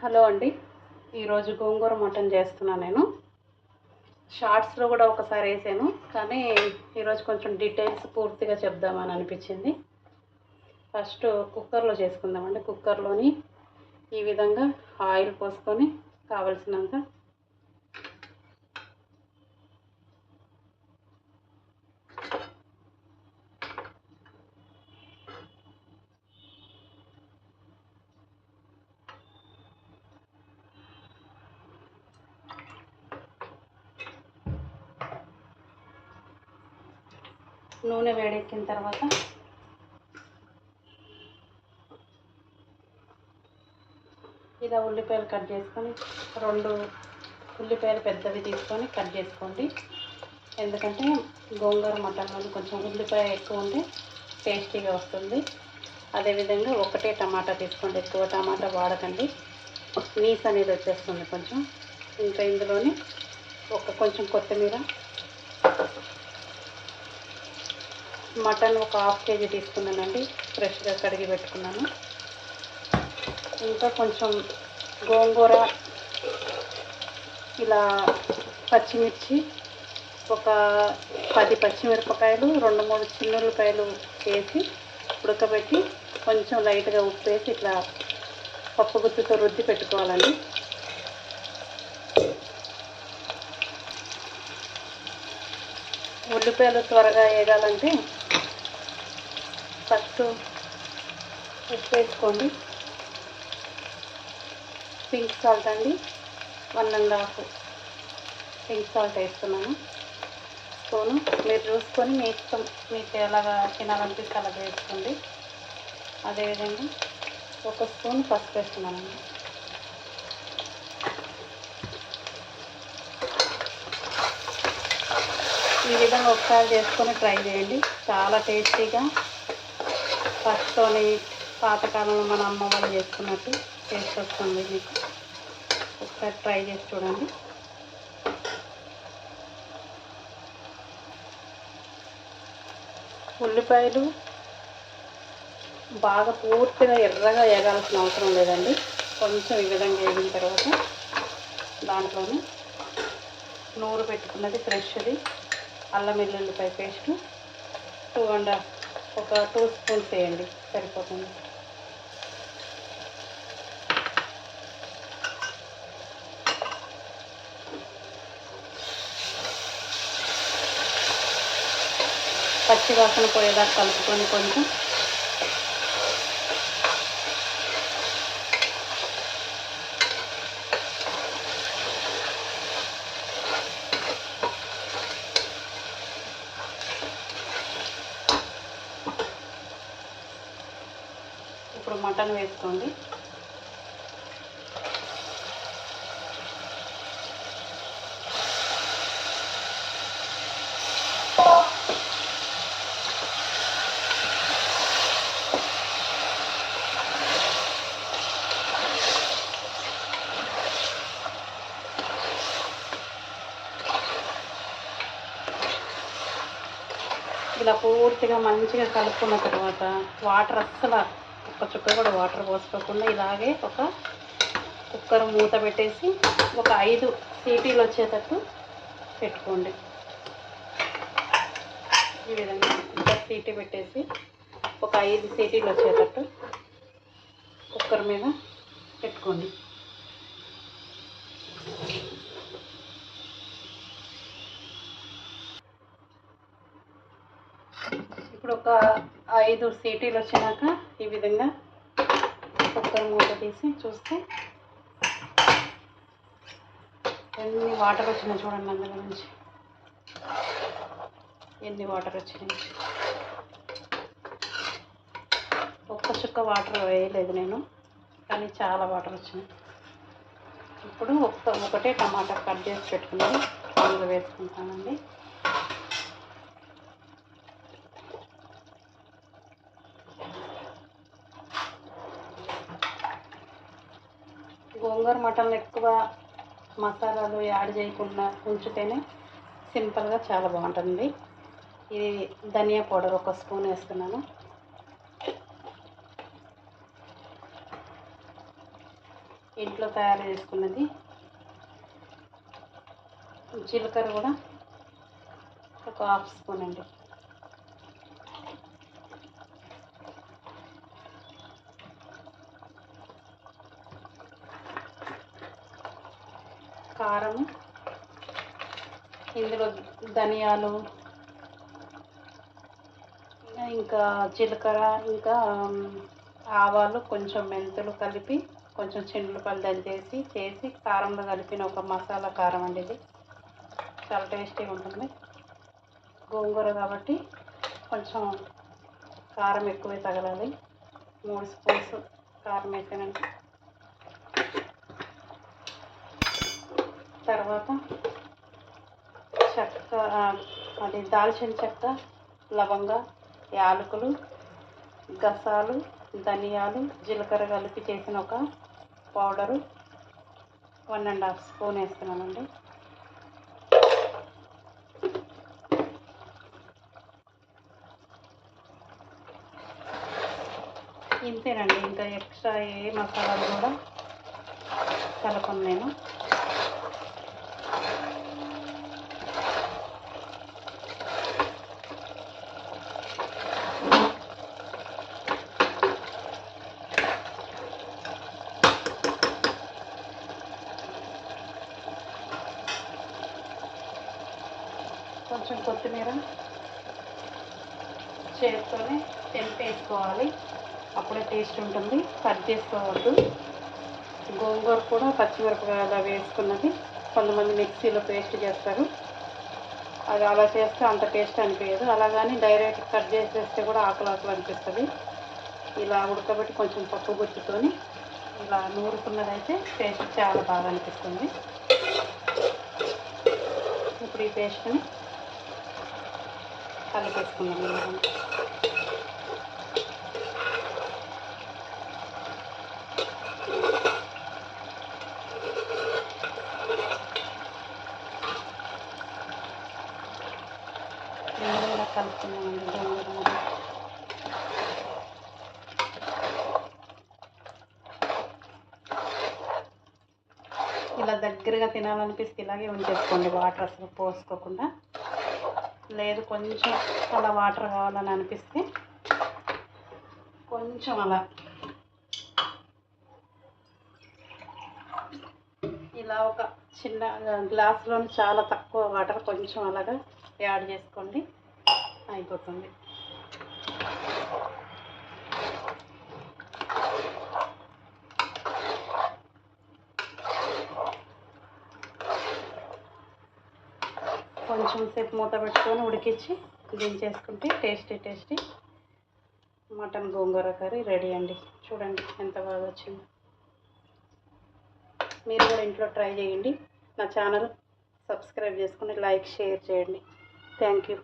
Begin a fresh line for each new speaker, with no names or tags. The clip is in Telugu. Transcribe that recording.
హలో అండి. ఈరోజు గోంగూర మటన్ చేస్తున్నాను. నేను షార్ట్స్లో కూడా ఒకసారి వేసాను, కానీ ఈరోజు కొంచెం డీటెయిల్స్ పూర్తిగా చెప్దామని అనిపించింది. ఫస్ట్ కుక్కర్లో చేసుకుందామండి. కుక్కర్లోని ఈ విధంగా ఆయిల్ పోసుకొని కావలసినంత నూనె వేడెక్కిన తర్వాత ఇలా ఉల్లిపాయలు కట్ చేసుకొని 2 ఉల్లిపాయలు పెద్దవి తీసుకొని కట్ చేసుకోండి. ఎందుకంటే గోంగూర మటన్లో కొంచెం ఉల్లిపాయ ఎక్కువ ఉంటే టేస్టీగా వస్తుంది. అదేవిధంగా ఒకటే టమాటా తీసుకోండి, ఎక్కువ టమాటా వాడకండి, నీస్ అనేది వచ్చేస్తుంది కొంచెం. ఇంకా ఇందులోని కొంచెం కొత్తిమీర, మటన్ ఒక 1/2 కేజీ తీసుకున్నానండి, ఫ్రెష్గా కడిగి పెట్టుకున్నాను. ఇంకా కొంచెం గోంగూర, ఇలా పచ్చిమిర్చి, ఒక 10 పచ్చిమిరపకాయలు, 2-3 చిన్నుల్లిపాయలు వేసి ఉడకబెట్టి కొంచెం లైట్గా ఉప్పు వేసి ఇట్లా పప్పు గుత్తితో రుద్ది పెట్టుకోవాలండి. ఉల్లిపాయలు త్వరగా వేగాలంటే ఫస్ట్ ఉప్పు వేసుకోండి. పింక్ సాల్ట్ అండి, 1½ పింక్ సాల్ట్ వేస్తున్నాను స్పూను. మీరు చూసుకొని మీ ఇష్టం, మీకు ఎలాగా తినాలనిపిస్తే అలా వేసుకోండి. అదేవిధంగా 1 స్పూన్ పసుపు వేస్తున్నానండి. ఈ విధంగా ఒకసారి చేసుకొని ట్రై చేయండి, చాలా టేస్టీగా పసుపుతోని పాతకాలంలో మన అమ్మ వాళ్ళు చేసుకున్నట్టు టేస్ట్ వస్తుంది మీకు. ఒకసారి ట్రై చేసి చూడండి. ఉల్లిపాయలు బాగా పూర్తిగా ఎర్రగా వేగాల్సిన అవసరం లేదండి. కొంచెం ఈ విధంగా వేగిన తర్వాత దాంట్లోనే నూరు పెట్టుకున్నది ఫ్రెష్ది అల్లం వెల్లుల్లిపాయ పేస్టు 2 స్పూన్స్ వేయండి, సరిపోతుంది. పచ్చి వాసన పోయేదాకా కలుపుకొని కొంచెం ఇప్పుడు మటన్ వేసుకోండి. ఇలా పూర్తిగా మంచిగా కలుపుకున్న తర్వాత వాటర్ అస్సలు ఒక చుక్క కూడా వాటర్ పోసుకోకుండా ఇలాగే ఒక కుక్కర్ మూత పెట్టేసి ఒక 5 సీటీలు వచ్చేటట్టు పెట్టుకోండి. ఈ విధంగా కుక్కర్ సీటీ పెట్టేసి ఒక 5 సీటీలు వచ్చేటట్టు కుక్కర్ మీద పెట్టుకోండి. ఇప్పుడు ఒక 5 సీటీలు వచ్చినాక ఈ విధంగా కుక్కర్ మూత తీసి చూస్తే ఎన్ని వాటర్ వచ్చినాయి చూడండి. అందులో నుంచి ఎన్ని వాటర్ వచ్చినాయి. ఒక్క చుక్క వాటర్ వేయలేదు నేను, కానీ చాలా వాటర్ వచ్చినాయి. ఇప్పుడు ఒకటే టమాటా కట్ చేసి పెట్టుకుని అందులో వేసుకుంటానండి. గోంగూర మటన్లో ఎక్కువ మసాలాలు యాడ్ చేయకుండా ఉంచితేనే సింపుల్గా చాలా బాగుంటుంది. ఇది ధనియా పౌడర్ 1 స్పూన్ వేస్తున్నాను. ఇంట్లో తయారు చేసుకున్నది. జీలకర్ర కూడా ఒక హాఫ్ స్పూన్ అండి. కారం, ఇందులో ధనియాలు, ఇంకా జీలకర్ర, ఇంకా ఆవాలు, కొంచెం మెంతులు కలిపి కొంచెం చిన్నులపల్లి చేసి కారంలో కలిపిన ఒక మసాలా కారం అండి. ఇది చాలా టేస్టీగా ఉంటుంది. గోంగూర కాబట్టి కొంచెం కారం ఎక్కువే తగలాలి. 3 స్పూన్స్ కారం వేసానండి. తర్వాత చెక్క, అది దాల్చిన చెక్క, లవంగ, యాలకులు, గసాలు, ధనియాలు, జీలకర్ర కలిపి చేసిన ఒక పౌడరు 1½ స్పూన్ వేస్తున్నానండి. ఇంతేనండి, ఇంకా ఎక్స్ట్రా ఏ మసాలాలు కూడా కలపను నేను. కొంచెం కొత్తిమీర చేతితోనే తెంపేసుకోవాలి, అప్పుడే టేస్ట్ ఉంటుంది. కట్ చేసుకోవద్దు. గోంగూర కూడా పచ్చిమిరపకాయలు వేసుకున్నది కొంతమంది మిక్సీలో పేస్ట్ చేస్తారు. అది అలా చేస్తే అంత టేస్ట్ అనిపించదు. అలాగని డైరెక్ట్ కట్ చేసేస్తే కూడా ఆకులు అనిపిస్తుంది. ఇలా ఉడకబెట్టి కొంచెం పప్పు గుత్తుతోని ఇలా నూరుకున్నదైతే టేస్ట్ చాలా బాగా అనిపిస్తుంది. ఇప్పుడు ఈ పేస్ట్ని కలిపేసుకున్నాము. ఇలా కలుపుకున్నామండి గోంగూర. ఇలా దగ్గరగా తినాలనిపిస్తే ఇలాగే ఉంచేసుకోండి, వాటర్ అసలు పోసుకోకుండా. లేదు కొంచెం అలా వాటర్ కావాలని అనిపిస్తే కొంచెం అలా ఇలా ఒక చిన్న గ్లాసులో చాలా తక్కువ వాటర్ కొంచెం అలాగా యాడ్ చేసుకోండి, అయిపోతుంది. కొంచెం సేపు మూత పెట్టుకొని ఉడికించి దించేసుకుంటే టేస్టీ మటన్ గోంగూర కర్రీ రెడీ అండి. చూడండి ఎంత బాగా వచ్చిందో. మీరు కూడా ఇంట్లో ట్రై చేయండి. నా ఛానల్ సబ్స్క్రైబ్ చేసుకుని లైక్, షేర్ చేయండి. Thank you.